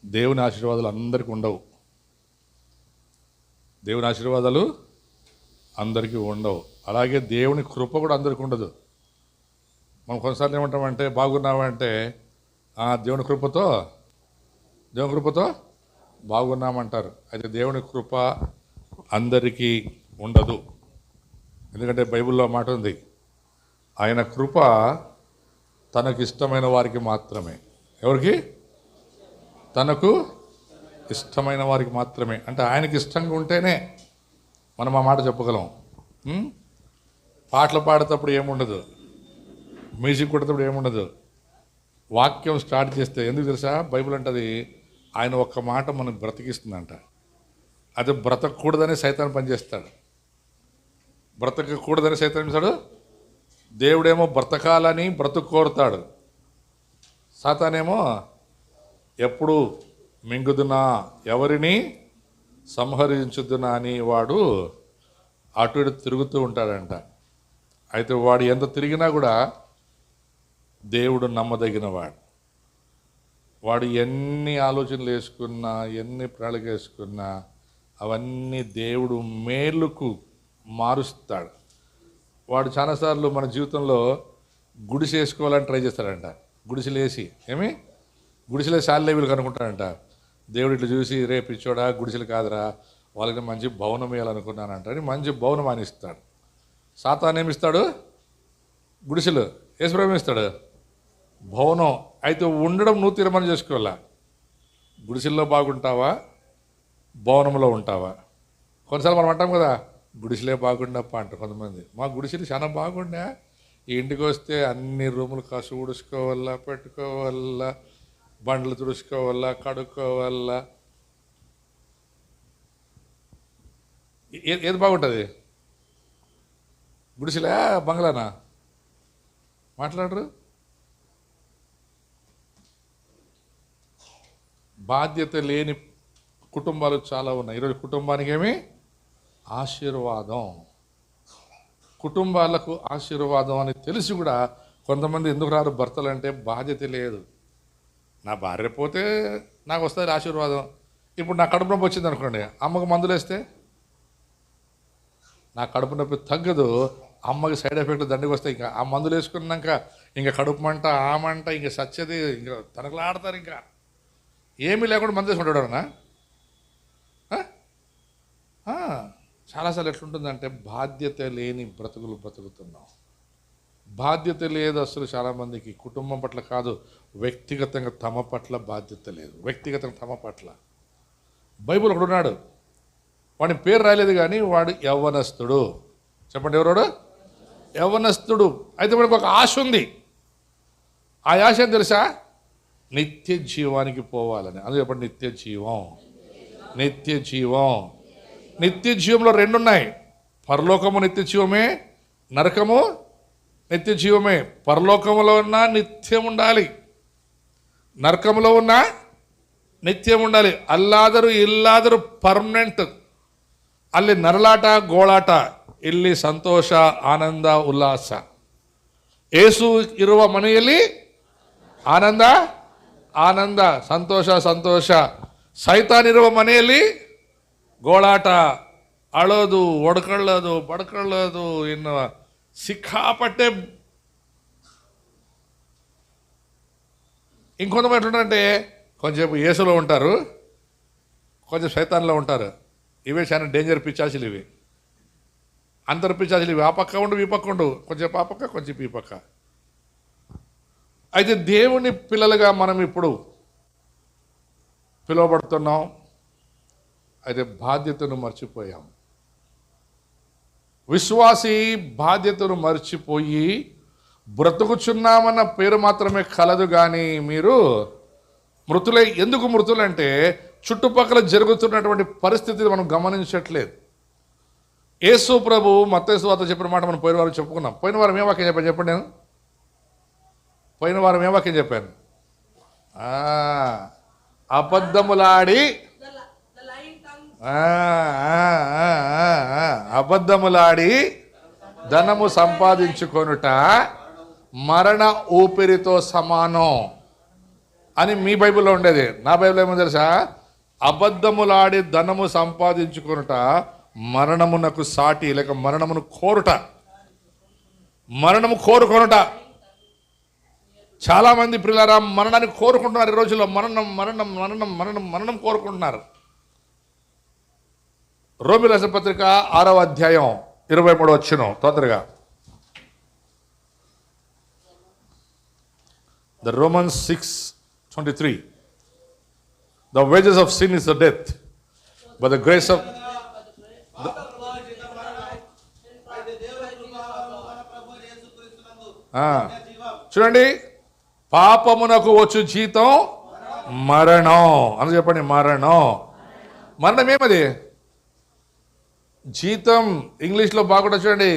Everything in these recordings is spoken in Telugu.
దేవుని ఆశీర్వాదాలు అందరికీ ఉండవు. దేవుని ఆశీర్వాదాలు అందరికీ ఉండవు. అలాగే దేవుని కృప కూడా అందరికీ ఉండదు. మనం కొన్నిసార్లు ఏమంటామంటే బాగున్నామంటే దేవుని కృపతో బాగున్నామంటారు. అయితే దేవుని కృప అందరికీ ఉండదు. ఎందుకంటే బైబిల్లో మాట ఉంది, ఆయన కృప తనకు ఇష్టమైన వారికి మాత్రమే. ఎవరికి? తనకు ఇష్టమైన వారికి మాత్రమే. అంటే ఆయనకి ఇష్టంగా ఉంటేనే మనం ఆ మాట చెప్పగలం. పాటలు పాడేటప్పుడు ఏముండదు, మ్యూజిక్ కొట్టేటప్పుడు ఏముండదు, వాక్యం స్టార్ట్ చేస్తే ఎందుకు తెలుసా? బైబిల్ అంటది ఆయన ఒక్క మాట మనకు బ్రతికిస్తుందంట. అది బ్రతకూడదని సైతాన్ పనిచేస్తాడు. బ్రతకకూడదని సైతాన్ చేస్తాడు. దేవుడేమో బ్రతకాలని బ్రతుకు కోరుతాడు. సాతానేమో ఎప్పుడు మింగుదునా, ఎవరిని సంహరించుదునా అని వాడు అటు ఇటు తిరుగుతూ ఉంటాడంట. అయితే వాడు ఎంత తిరిగినా కూడా దేవుడు నమ్మదగిన వాడు. వాడు ఎన్ని ఆలోచనలు వేసుకున్నా, ఎన్ని ప్రణాళిక వేసుకున్నా అవన్నీ దేవుడు మేలుకు మారుస్తాడు. వాడు చాలాసార్లు మన జీవితంలో గుడిసె వేసుకోవాలని ట్రై చేస్తాడంట. గుడిసెలేసి గుడిసెలే శాలలేవులు కనుక్కుంటాడంట. దేవుడు ఇట్లా చూసి రేపు ఇచ్చోడా గుడిసెలు కాదురా, వాళ్ళకి మంచి భవనం వేయాలనుకున్నానంట అని మంచి భవనం అనిస్తాడు. సాతాన్ ఏమిస్తాడు? గుడిసెలు. యేసుప్రభు ఇస్తాడు భవనం. అయితే ఉండడం నువ్వు తీర్మానం చేసుకోవాలా. గుడిసెల్లో బాగుంటావా, భవనంలో ఉంటావా? కొన్నిసార్లు మనం అంటాం కదా, గుడిసెలే బాగుండప్ప అంట కొంతమంది. మా గుడిసెలు చాలా బాగుండా, ఈ ఇంటికి వస్తే అన్ని రూములు కసు ఊడుచుకోవాలా, పెట్టుకోవాలా, బండ్లు తుడుచుకోవాలా, కడుక్కోవాలా. ఏది బాగుంటుంది? గుడిసెలా బంగ్లానా? మాట్లాడరు. బాధ్యత లేని కుటుంబాలు చాలా ఉన్నాయి. ఈరోజు కుటుంబానికి ఏమి ఆశీర్వాదం, కుటుంబాలకు ఆశీర్వాదం అని తెలిసి కూడా కొంతమంది ఎందుకు రారు భర్తలు అంటే బాధ్యత లేదు. నా భార్య పోతే నాకు వస్తుంది ఆశీర్వాదం. ఇప్పుడు నా కడుపు నొప్పి వచ్చింది అనుకోండి, అమ్మకు మందులు వేస్తే నా కడుపు నొప్పి తగ్గదు, అమ్మకి సైడ్ ఎఫెక్ట్ దండికి వస్తాయి. ఇంకా ఆ మందులు వేసుకున్నాక ఇంకా కడుపు మంట, ఆ మంట ఇంకా సచ్చేది, ఇంకా తనకలాడతారు. ఇంకా ఏమీ లేకుండా మందు వేసుకుంటాడు అన్నా. చాలాసార్లు ఎట్లుంటుందంటే బాధ్యత లేని బ్రతుకులు బ్రతుకుతున్నాం. బాధ్యత లేదు అసలు చాలామందికి. కుటుంబం పట్ల కాదు, వ్యక్తిగతంగా తమ పట్ల బాధ్యత లేదు. వ్యక్తిగతంగా తమ పట్ల. బైబిల్ ఒకడు ఉన్నాడు, వాడి పేరు రాయలేదు కానీ వాడు యవ్వనస్తుడు. చెప్పండి, ఎవరోడు? యవ్వనస్తుడు. అయితే వాడికి ఒక ఆశ ఉంది. ఆ ఆశ ఏం తెలుసా? నిత్య జీవానికి పోవాలని. అది చెప్పండి, నిత్య జీవం. నిత్య జీవం. నిత్య జీవంలో రెండు ఉన్నాయి. పరలోకము నిత్య జీవమే, నరకము నిత్య జీవమే. పరలోకములో ఉన్నా నిత్యం ఉండాలి, నరకంలో ఉన్నా నిత్యం ఉండాలి. ಅಲ್ಲಾದರೂ ಇಲ್ಲಾದರೂ ಪರ್ಮನೆಂಟ್. ಅಲ್ಲಿ ನರಳಾಟ ಗೋಳಾಟ, ಇಲ್ಲಿ ಸಂತೋಷ ಆನಂದ ಉಲ್ಲಾಸ. ಏಸು ಇರುವ ಮನೆಯಲ್ಲಿ ಆನಂದ ಆನಂದ, ಸಂತೋಷ ಸಂತೋಷ. ಸೈತಾನ್ ಇರುವ ಮನೆಯಲ್ಲಿ ಗೋಳಾಟ, ಅಳೋದು, ಒಡ್ಕೊಳ್ಳೋದು, ಬಡ್ಕೊಳ್ಳೋದು, ಇನ್ನು సిక్కాపట్టే. ఇంకొంతమంది ఎట్లుంటారంటే కొంచెంసేపు యేసులో ఉంటారు, కొంచెం సైతాన్లో ఉంటారు. ఇవే చాలా డేంజర్ పిచ్చాసులు ఇవి. అంతర్ పిచ్చాసులు ఇవి. ఆ పక్క ఉండు, ఈ పక్క ఉండు, కొంచెం ఆ పక్క, కొంచెం ఈ పక్క. అయితే దేవుని పిల్లలుగా మనం ఇప్పుడు పిలువబడుతున్నాం. అయితే బాధ్యతను మర్చిపోయాం. విశ్వాసి బాధ్యతను మర్చిపోయి బ్రతుకుచున్నామన్న పేరు మాత్రమే కలదు కానీ మీరు మృతులై. ఎందుకు మృతులంటే చుట్టుపక్కల జరుగుతున్నటువంటి పరిస్థితిని మనం గమనించట్లేదు. యేసు ప్రభు మత్తయి సువార్త చెప్పిన మాట మనం పోయిన వారం చెప్పుకున్నాం. పోయిన వారం ఏ వాక్యం చెప్పాను చెప్పండి? నేను పోయిన వారం ఏ వాక్యం చెప్పాను? అబద్ధములాడి అబద్ధములాడి ధనము సంపాదించుకొనుట మరణ ఊపిరితో సమానం. అని మీ బైబిల్లో ఉండేది. నా బైబిల్ ఏమో తెలుసా? అబద్ధములాడి ధనము సంపాదించుకొనుట మరణమునకు సాటి, లేక మరణమును కోరుట, మరణము కోరుకొనుట. చాలా మంది పిల్లరా మరణాన్ని కోరుకుంటున్నారు ఈ రోజుల్లో. మరణం మరణం మరణం మరణం మరణం కోరుకుంటున్నారు. రోమీయుల రాసిన పత్రిక 6వ అధ్యాయం 23వ వచనం తొందరగా. The Romans 6:23. The wages of sin is the death, but the grace of చూడండి, పాపమునకు వచ్చు జీతం మరణం అని చెప్పండి. మరణం. మరణం ఏమది? జీతం ఇంగ్లీష్లో బాగుంటుంది చూడండి.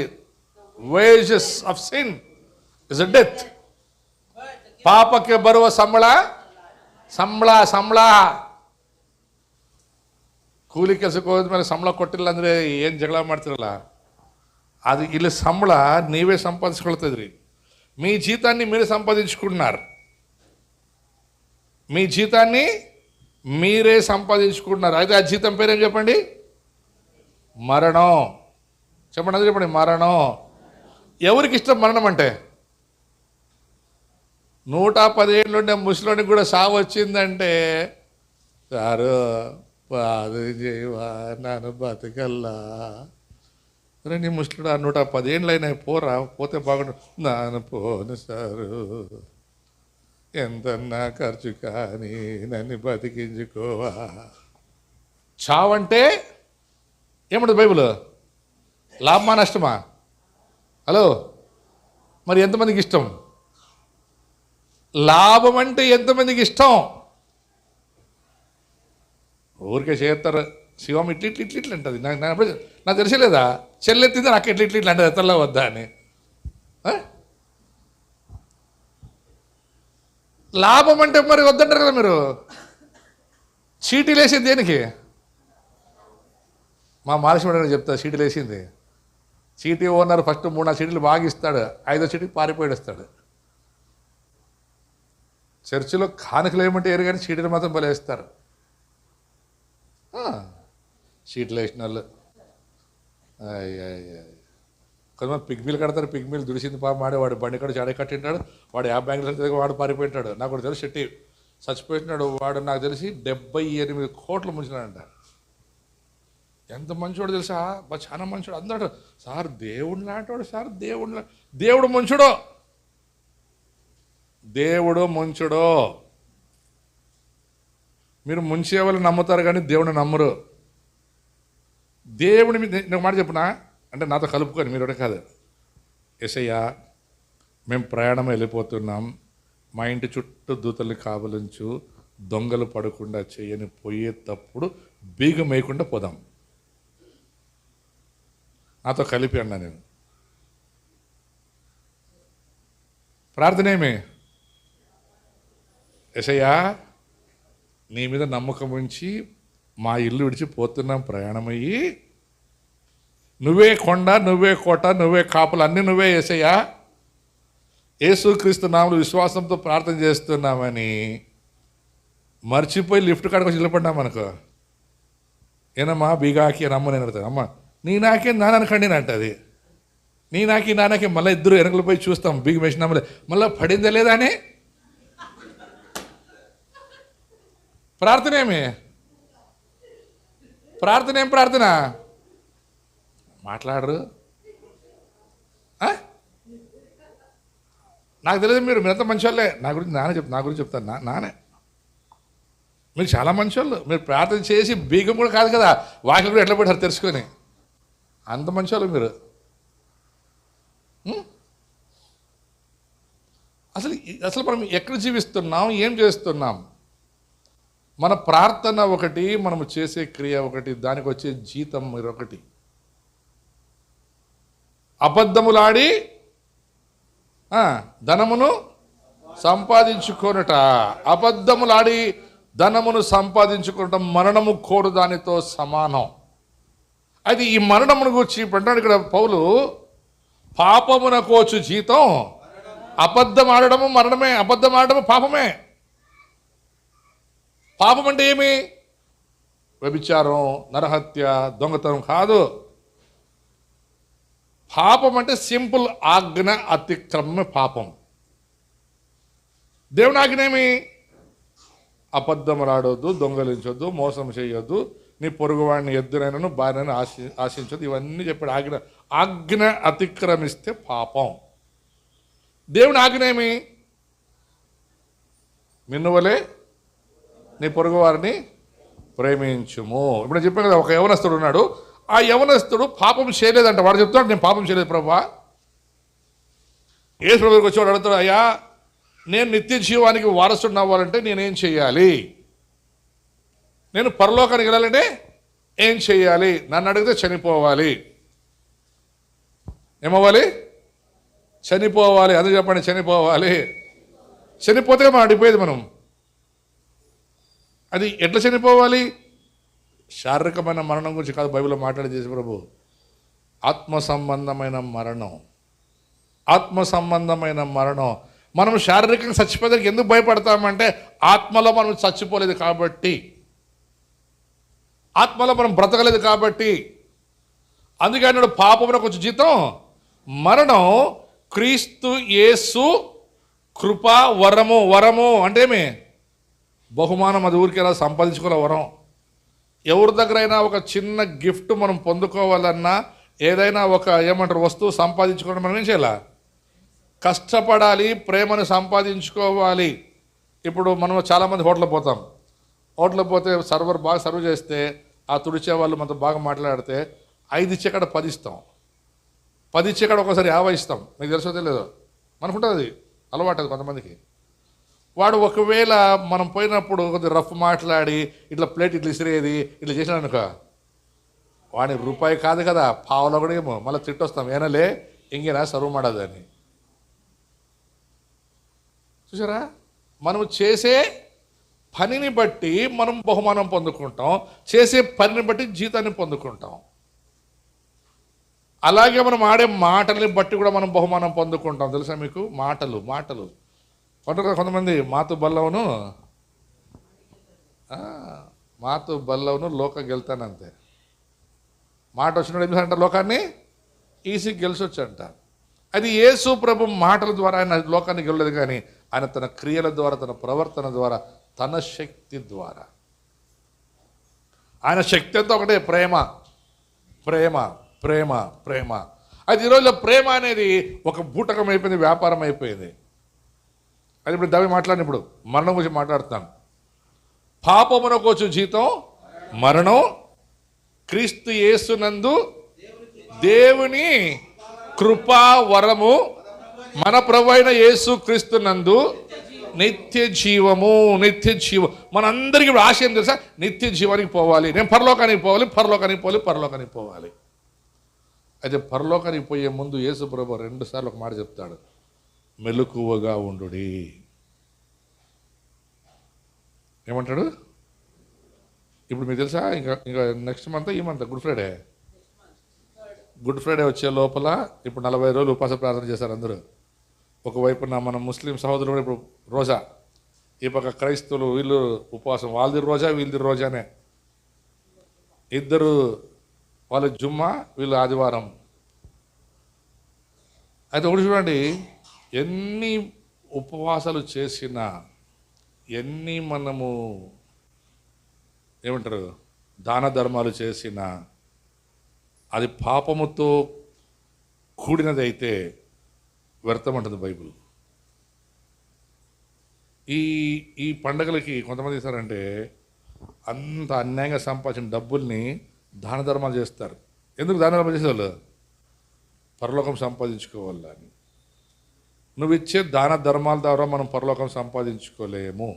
Wages of sin is a death. ಪಾಪಕ್ಕೆ ಬರುವ ಸಂಬಳ ಸಂಬಳ ಸಂಬಳ. ಕೂಲಿ ಕೆಲಸಕ್ಕೆ ಹೋದ್ಮೇಲೆ ಸಂಬಳ ಕೊಟ್ಟಿಲ್ಲ ಅಂದರೆ ಏನು ಜಗಳ ಮಾಡ್ತಿರಲ್ಲ, అది ಇಲ್ಲಿ సంబಳ నీవే సంపాదించుకొಳ್ತಿದ್ರಿ. మీ జీతాన్ని మీరు సంపాదించుకుంటున్నారు. మీ జీతాన్ని మీరే సంపాదించుకుంటున్నారు. అయితే ఆ జీతం పేరేం చెప్పండి? మరణం. చెప్పండి, అది చెప్పండి, మరణం. ఎవరికి ఇష్టం మరణం అంటే? 110 ఏళ్ళు ఉండే ముసలోనికి కూడా సావు వచ్చిందంటే, సారు బాధ చేయవా నాన్న బతకల్లా, అరే నీ ముసలుడు 110 ఏళ్ళు అయినా పోరా, పోతే బాగుండు. నాన్న పోను సారు, ఎంతన్నా ఖర్చు కానీ నన్ను బతికించుకోవా. చావంటే ఏముంటుంది బైబిల్? లాభమా నష్టమా? హలో, మరి ఎంతమందికి ఇష్టం? లాభం అంటే ఎంతమందికి ఇష్టం? ఊరికే చేస్తారు. శివం ఇట్ల ఇట్ల ఇట్ల ఇట్లా అంటుంది. నాకు తెలిసలేదా? చెల్లెత్తింది నాకు ఇట్ల ఇట్ల ఇట్లా అంటే ఎత్తలా వద్దా అని. లాభం అంటే మరి వద్దంటారు కదా మీరు. చీటీలు వేసింది దేనికి? మా మాలసిమని చెప్తా, చీటీలు వేసింది. చీటీ ఓనర్ ఫస్ట్ 3-4 చీటీలు బాగా ఇస్తాడు, 5వ చీటీకి పారిపోయి వస్తాడు. చర్చిలో కానుకలు ఏమంటే ఏరు కానీ చీటీలు మాత్రం బలేస్తారు. చీటీలు వేసిన వాళ్ళు కొంతమంది పిగ్మీలు కడతారు. పిగ్మీలు దుడిసింది పాప మాడే, వాడు బండి కడ చాడే కట్టింటాడు, వాడు 50 బ్యాంకులు వాడు పారిపోయింటాడు. నాకు కూడా తెలిసి చెట్టి చచ్చిపోయినాడు వాడు. నాకు తెలిసి 78 కోట్లు ముంచినాడంట. ఎంత మంచివాడు తెలుసా? చాలా మంచివాడు. అందరూ సార్ దేవుడు లాంటివాడు, సార్ దేవుడు మంచుడో, దేవుడు ముంచుడో. మీరు ముంచే వాళ్ళు నమ్ముతారు కానీ దేవుడిని నమ్మరు. దేవుని మీద నేను మాట చెప్పునా అంటే నాతో కలుపుకొని మీరు ఒకటే కాదు. యేసయ్యా మేము ప్రయాణం వెళ్ళిపోతున్నాం, మా ఇంటి చుట్టూ దూతల్ని కావలించు, దొంగలు పడకుండా చేయని పోయేటప్పుడు బీగం వేయకుండా పోదాం. నాతో కలిపి అన్నా నేను. ప్రార్థన ఏమి? యేసయ్యా నీ మీద నమ్మకం ఉంచి మా ఇల్లు విడిచి పోతున్నాం, ప్రయాణమయ్యి నువ్వే కొండ, నువ్వే కోట, నువ్వే కాపులు, అన్నీ నువ్వే యేసయ్యా. యేసుక్రీస్తు నామములో విశ్వాసంతో ప్రార్థన చేస్తున్నామని మర్చిపోయి లిఫ్ట్ కాడికి వచ్చి నిలబడినాం అనుకో, ఏనమ్మా బీగాకి అని అమ్మ నేను అడుగుతాను. అమ్మ నీ నాకే నానకండి అంటది. నీ నాకే మళ్ళీ ఇద్దరు వెనకలు పోయి చూస్తాం, బీగం వేసినామలే, మళ్ళీ పడిందే లేదా అని. ప్రార్థన ఏమి? ప్రార్థన ఏం ప్రార్థన? మాట్లాడరు. నాకు తెలియదు మీరంతా మంచి వాళ్ళే. నా గురించి చెప్తాను. నానే మీరు చాలా మంచి వాళ్ళు. మీరు ప్రార్థన చేసి బీగం కూడా కాదు కదా, వాకిలు కూడా ఎట్లా పెట్టారు తెలుసుకొని, అంత మంచి వాళ్ళు మీరు. అసలు మనం ఎక్కడ జీవిస్తున్నాం, ఏం చేస్తున్నాం? మన ప్రార్థన ఒకటి, మనము చేసే క్రియ ఒకటి, దానికి వచ్చే జీతం మరొకటి. అబద్ధములాడి ధనమును సంపాదించుకొనుట, అబద్ధములాడి ధనమును సంపాదించుకోవటం మరణము కోరు దానితో సమానం. అయితే ఈ మరణమును గురించి అంటాడు ఇక్కడ పౌలు, పాపమునకు వచ్చు జీతం అబద్ధం ఆడడము మరణమే. అబద్ధం ఆడడము పాపమే. పాపం అంటే ఏమి? వ్యభిచారం, నరహత్య, దొంగతనం కాదు. పాపం అంటే సింపుల్ ఆజ్ఞ అతిక్రమమే పాపం. దేవుని ఆజ్ఞేమి? అబద్ధం రాడొద్దు, దొంగలించొద్దు, మోసం చేయొద్దు, నీ పొరుగువాడిని ఎద్దునైనను భార్యను ఆశించొద్దు. ఇవన్నీ చెప్పాడు. ఆజ్ఞ అతిక్రమిస్తే పాపం. దేవుని ఆజ్ఞేమి? మిన్నువలే నీ పొరుగు వారిని ప్రేమించుము. ఇప్పుడు నేను చెప్పాను కదా, ఒక యవనస్తుడు ఉన్నాడు. ఆ యవనస్తుడు పాపం చేయలేదంట. వాడు చెప్తాడు, నేను పాపం చేయలేదు ప్రభువా. యేసు ప్రభు దగ్గరికి వచ్చేవాడు అడుగుతాడు, అయ్యా నేను నిత్య జీవానికి వారసుడిని అవ్వాలంటే నేనేం చేయాలి? నేను పరలోకానికి వెళ్ళాలంటే ఏం చేయాలి? నన్ను అడిగితే చనిపోవాలి. ఏమవ్వాలి? చనిపోవాలి. అందుకు చెప్పండి, చనిపోవాలి. చనిపోతే మనం అడిగిపోయేది. మనం అది ఎట్లా చనిపోవాలి? శారీరకమైన మరణం గురించి కాదు బైబిల్లో మాట్లాడి చేసి ప్రభు, ఆత్మ సంబంధమైన మరణం. ఆత్మ సంబంధమైన మరణం. మనం శారీరకంగా చచ్చిపోయేదానికి ఎందుకు భయపడతామంటే ఆత్మలో మనం చచ్చిపోలేదు కాబట్టి, ఆత్మలో మనం బ్రతకలేదు కాబట్టి. అందుకే అన్నాడు పాపమునకు వచ్చే జీతం మరణం, క్రీస్తు యేసు కృప వరము. వరము అంటే ఏమి? బహుమానం. అది ఊరికి ఎలా సంపాదించుకోలే వరం. ఎవరి దగ్గరైనా ఒక చిన్న గిఫ్ట్ మనం పొందుకోవాలన్నా, ఏదైనా ఒక ఏమంటారు వస్తువు సంపాదించుకోవడం, మనం ఏం చేయాలి? కష్టపడాలి, ప్రేమను సంపాదించుకోవాలి. ఇప్పుడు మనం చాలామంది హోటల్కి పోతాం. హోటల్కి పోతే సర్వర్ బాగా సర్వ్ చేస్తే, ఆ తుడిచే వాళ్ళు మనతో బాగా మాట్లాడితే 5 ఇచ్చే కాడ 10 ఇస్తాం, 10 ఇచ్చే కాడ ఒకసారి 50 ఇస్తాం. మీకు తెలుసో తెలియదు, మనకుంటుంది అది అలవాటు. అది కొంతమందికి. వాడు ఒకవేళ మనం పోయినప్పుడు కొద్దిగా రఫ్ మాట్లాడి ఇట్లా ప్లేట్ ఇట్లా ఇసిరేది ఇట్లా చేసినా అనుకో, వాడిని రూపాయి కాదు కదా, పావులో కూడా ఏమో మళ్ళీ తిట్టొస్తాం, ఏనలే ఇంకేనా సర్వ్ ಮಾಡదు అని. చూసారా? మనం చేసే పనిని బట్టి మనం బహుమానం పొందుకుంటాం, చేసే పనిని బట్టి జీతాన్ని పొందుకుంటాం. అలాగే మనం ఆడే మాటల్ని బట్టి కూడా మనం బహుమానం పొందుకుంటాం. తెలుసా మీకు? మాటలు కొంతమంది మాతు బల్లవును లోక గెలుతానంతే. మాట వచ్చినప్పుడు ఏం చేశారంట? లోకాన్ని ఈజీ గెలిచొచ్చంట. అది యేసు ప్రభు మాటల ద్వారా ఆయన లోకాన్ని గెలలేదు, కానీ ఆయన తన క్రియల ద్వారా, తన ప్రవర్తన ద్వారా, తన శక్తి ద్వారా. ఆయన శక్తి అంతా ఒకటే, ప్రేమ ప్రేమ ప్రేమ ప్రేమ. అది ఈరోజు ప్రేమ అనేది ఒక బూటకం అయిపోయింది, వ్యాపారం అయిపోయింది. అది ఇప్పుడు దవి మాట్లాడిన, ఇప్పుడు మరణం గురించి మాట్లాడుతాను. పాపమునకు వచ్చు జీతం మరణం, క్రీస్తు యేసునందు దేవుని కృపా వరము, మన ప్రభు అయిన యేసు క్రీస్తునందు నిత్య జీవము. నిత్య జీవం మనందరికీ ఇప్పుడు ఆశ ఏం తెలుసా? నిత్య జీవానికి పోవాలి. నేను పరలోకానికి పోవాలి. అయితే పరలోకానికి పోయే ముందు యేసు ప్రభు 2 సార్లు ఒక మాట చెప్తాడు, మెలకువగా ఉండుడి. ఏమంటాడు? ఇప్పుడు మీకు తెలుసా, ఇంకా నెక్స్ట్ మంత్, ఈ మంత్ గుడ్ ఫ్రైడే వచ్చే లోపల ఇప్పుడు 40 రోజులు ఉపవాస ప్రార్థన చేశారు అందరూ. ఒకవైపున మన ముస్లిం సహోదరులు కూడా ఇప్పుడు రోజా, ఈ పక్క క్రైస్తవులు వీళ్ళు ఉపవాసం. వాళ్ళది రోజా, వీళ్ళది రోజానే. ఇద్దరు, వాళ్ళ జుమ్మా, వీళ్ళు ఆదివారం. అయితే ఒకటి చూడండి, ఎన్ని ఉపవాసాలు చేసినా, ఎన్ని మనము ఏమంటారు దాన ధర్మాలు చేసినా, అది పాపముతో కూడినది అయితే వ్యర్థమంటుంది బైబిల్. ఈ పండగలకి కొంతమంది ఇస్తారంటే అంత అన్యాయంగా సంపాదించిన డబ్బుల్ని దాన ధర్మాలు చేస్తారు. ఎందుకు దాన ధర్మాలు చేసేవాళ్ళు? పరలోకం సంపాదించుకోవాలని. నువ్వు ఇచ్చే దాన ధర్మాల ద్వారా మనం పరలోకం సంపాదించుకోలేము.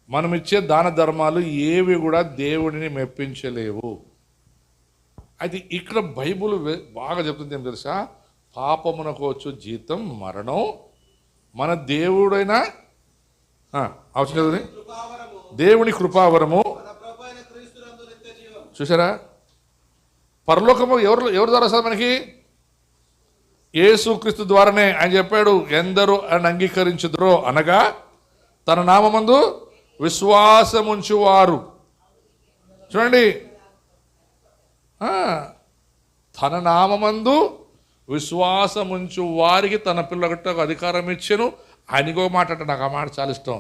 మనం ఇచ్చే దాన ధర్మాలు ఏవి కూడా దేవుడిని మెప్పించలేవు. అయితే ఇక్కడ బైబుల్ బాగా చెప్తుంది ఏం తెలుసా? పాపమునకు వచ్చు జీతం మరణం, మన దేవుడైన అవసరం దేవుని కృపావరము. చూసారా? పరలోకము ఎవరి ద్వారా వస్తుంది మనకి? యేసుక్రీస్తు ద్వారానే. ఆయన చెప్పాడు, ఎందరూ అని అంగీకరించుదురో అనగా తన నామమందు విశ్వాసముంచువారు. చూడండి, తన నామమందు విశ్వాసముంచు వారికి తన పిల్లలకు అధికారం ఇచ్చెను. ఆయనకో మాట అంటే నాకు ఆ మాట చాలా ఇష్టం,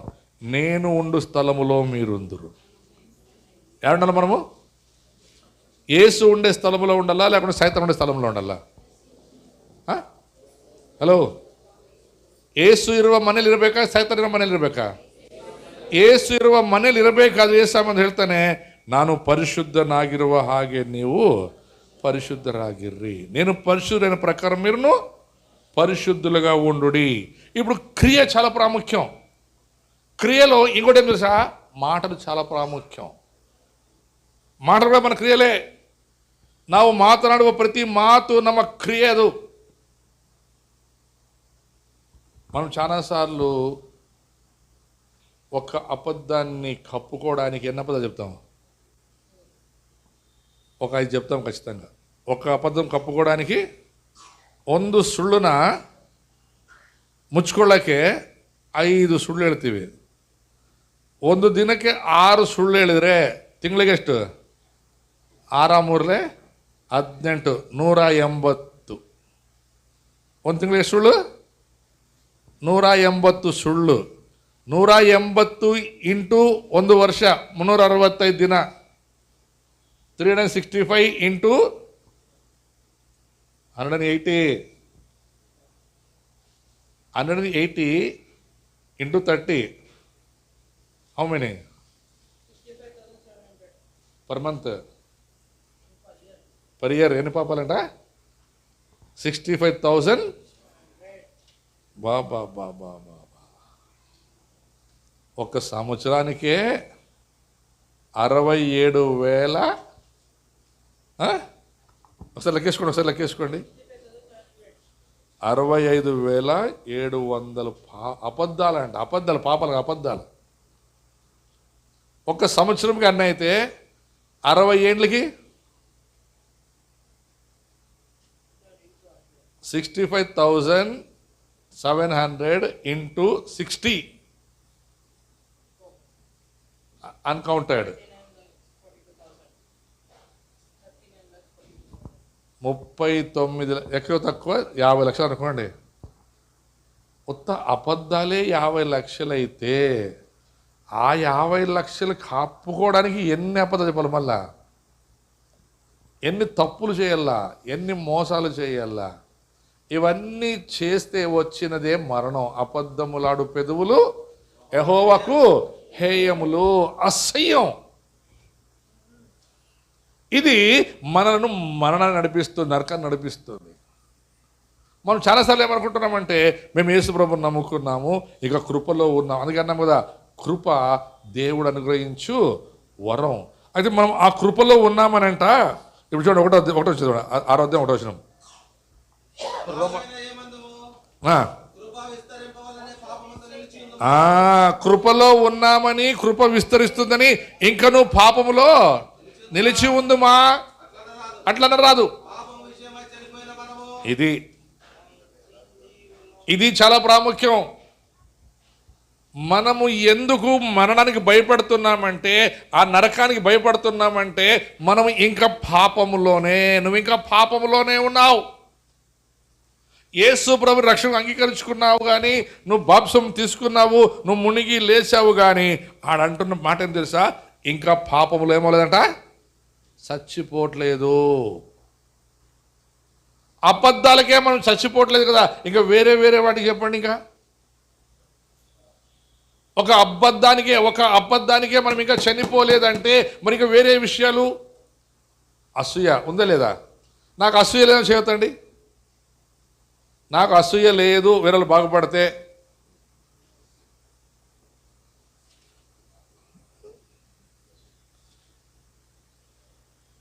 నేను ఉండు స్థలములో మీరుందురు. ఏమండాలి మనము? యేసు ఉండే స్థలంలో ఉండాలా, లేకుంటే సైతం ఉండే స్థలంలో ఉండాలా? హలో, ಏಸು ಇರುವ ಮನೇಲಿ ಇರಬೇಕಾ, ಸೈತಾನಿರೋ ಮನೇಲಿ ಇರಬೇಕಾ? ಏಸು ಇರುವ ಮನೇಲಿ ಇರಬೇಕಾದ್ರೆ ಏಸಾಮಂದು ಹೇಳ್ತಾನೆ, ನಾನು ಪರಿಶುದ್ಧನಾಗಿರುವ ಹಾಗೆ ನೀವು పరిశుద్ధరాగిర్రి, నేను పరిశుద్ధులైన ప్రకారం మీరును పరిశుద్ధులుగా ఉండుడి. ఇప్పుడు క్రియ చాలా ప్రాముఖ్యం. క్రియలో ఇంకోటి ఏం తెలుసా, మాటలు చాలా ప్రాముఖ్యం. మాటలు కూడా మన క్రియలే. ನಾವು ಮಾತನಾಡುವ ಪ್ರತಿ ಮಾತು ನಮ್ಮ ಕ್ರಿಯೆ ಅದು. మనం చాలాసార్లు ఒక అబద్ధాన్ని కప్పుకోవడానికి ఎన్ని అబద్ధాలు చెప్తాం? ఒక 5 చెప్తాం ఖచ్చితంగా. ఒక అబద్ధం ಕಪ್ಪುಕೋడానికి 1 ಸುಳ್ಳನ್ನ ಮುಚ್ಕೊಳ್ಳೋಕ್ಕೆ 5 ಸುಳ್ಳು ಹೇಳ್ತೀವಿ. 1 ದಿನಕ್ಕೆ 6 ಸುಳ್ಳು ಹೇಳಿದ್ರೆ ತಿಂಗಳಿಗೆ ಎಷ್ಟು? 6 3 18, 180. 1 ತಿಂಗಳಿಗೆ ಸುಳ್ಳು 180 ಸುಳ್ಳು. 180 ಇಂಟು 1 ವರ್ಷ 365 ದಿನ, 365 into 180, 180 into 30, how many per month? Per year ఎన్ని పాపాలంట? 65,000. బాబా బాబా బాబా, ఒక సంవత్సరానికే 67,000. ఒకసారి లెక్కేసుకోండి. 65,700 అబద్ధాలంట. అబద్ధాలు. ఒక సంవత్సరంకి అన్నీ అయితే 60 ఏండ్లకి 65,700 ఇంటూ 60 అన్కౌంటెడ్, 39 ఎక్కువ తక్కువ 50 లక్షలు అనుకోండి. ఉత్త అబద్ధాలే 50 లక్షలు అయితే ఆ 50 లక్షలు కప్పుకోవడానికి ఎన్ని అబద్ధాలు చెప్పాలి? మళ్ళా ఎన్ని తప్పులు చేయాలా, ఎన్ని మోసాలు చేయాలా? ఇవన్నీ చేస్తే వచ్చినదే మరణం. అబద్ధములాడు పెదవులు యెహోవాకు హేయములు, అసహ్యం. ఇది మనను మరణాన్ని నడిపిస్తుంది, నరకాన్ని నడిపిస్తుంది. మనం చాలాసార్లు ఏమనుకుంటున్నామంటే, మేము యేసు ప్రభువుని నమ్ముకున్నాము, ఇక కృపలో ఉన్నాం. అందుకే అన్నాం కదా, కృప దేవుడు అనుగ్రహించు వరం. అయితే మనం ఆ కృపలో ఉన్నామనంట. ఇప్పుడు చూడండి, ఒకటో వచ్చింది, 6వ అధ్యాయం 1వ వచనం. కృపలో ఉన్నామని, కృప విస్తరిస్తుందని ఇంకను పాపములో నిలిచి ఉందుమా? అట్లా రాదు. ఇది చాలా ప్రాముఖ్యం. మనము ఎందుకు మరణానికి భయపడుతున్నామంటే, ఆ నరకానికి భయపడుతున్నామంటే, మనం ఇంకా పాపములోనే, నువ్వు ఇంకా పాపములోనే ఉన్నావు. యేసు ప్రభు రక్షణ అంగీకరించుకున్నావు కానీ, నువ్వు బాప్సం తీసుకున్నావు, నువ్వు మునిగి లేచావు కానీ, ఆడంటున్న మాట ఏం తెలుసా? ఇంకా పాపములో ఏమోలేదంట, చచ్చిపోవట్లేదు. అబద్ధాలకే మనం చచ్చిపోవట్లేదు కదా, ఇంకా వేరే వాటికి చెప్పండి. ఇంకా ఒక అబద్ధానికే మనం ఇంకా చనిపోలేదంటే మరి ఇంకా వేరే విషయాలు? అసూయ ఉందా లేదా? నాకు అసూయ లేదని చేయొద్దండి. నాకు అసూయ లేదు వేరేలు బాగుపడితే.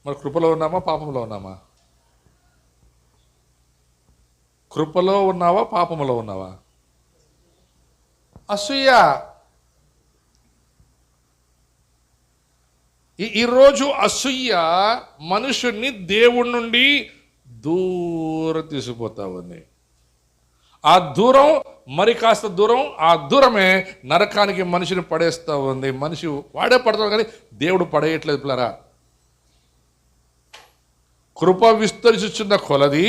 మరి కృపలో ఉన్నామా, పాపంలో ఉన్నామా? కృపలో ఉన్నావా, పాపంలో ఉన్నావా? అసూయ. ఈరోజు అసూయ మనుషుణ్ణి దేవుడి నుండి దూరం తీసుకుపోతా ఉంది. ఆ దూరం మరి కాస్త దూరం, ఆ దూరమే నరకానికి మనిషిని పడేస్తూ ఉంది. మనిషి వాడే పడతాడు కానీ దేవుడు పడేయట్లేదు పిల్లరా. కృప విస్తరించుచున్న కొలది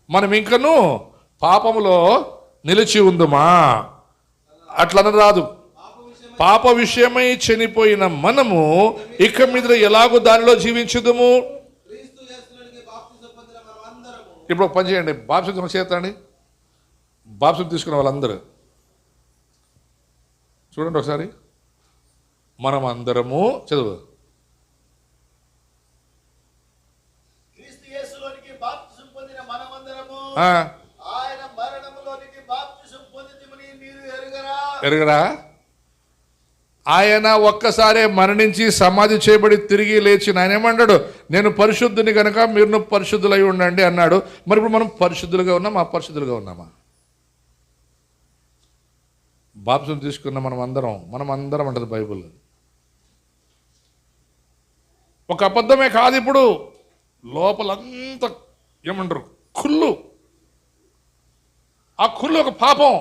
మనం ఇంకను పాపములో నిలిచి ఉందుమా? అట్లన రాదు. పాప విషయమై చనిపోయిన మనము ఇక మీద ఎలాగో దానిలో జీవించుదుము. ఇప్పుడు ఒక పని చేయండి, బాప్తిసం చేతండి. బాప్తిసం తీసుకున్న వాళ్ళందరూ చూడండి ఒకసారి. మనం అందరము చదువు. ఎరుగరా? ఆయన ఒక్కసారే మరణించి సమాధి చేయబడి తిరిగి లేచిన ఆయన ఏమన్నాడు? నేను పరిశుద్ధుని కనుక మీరు పరిశుద్ధులై ఉండండి అన్నాడు. మరి ఇప్పుడు మనం పరిశుద్ధులుగా ఉన్నామా, అపరిశుద్ధులుగా ఉన్నామా? బాప్తిసం తీసుకున్న మనం అందరం అంటది బైబిల్. ఒక అబద్ధమే కాదు, ఇప్పుడు లోపలంతా ఏమంటారు కుళ్ళు. ఆ కుళ్ళు ఒక పాపం.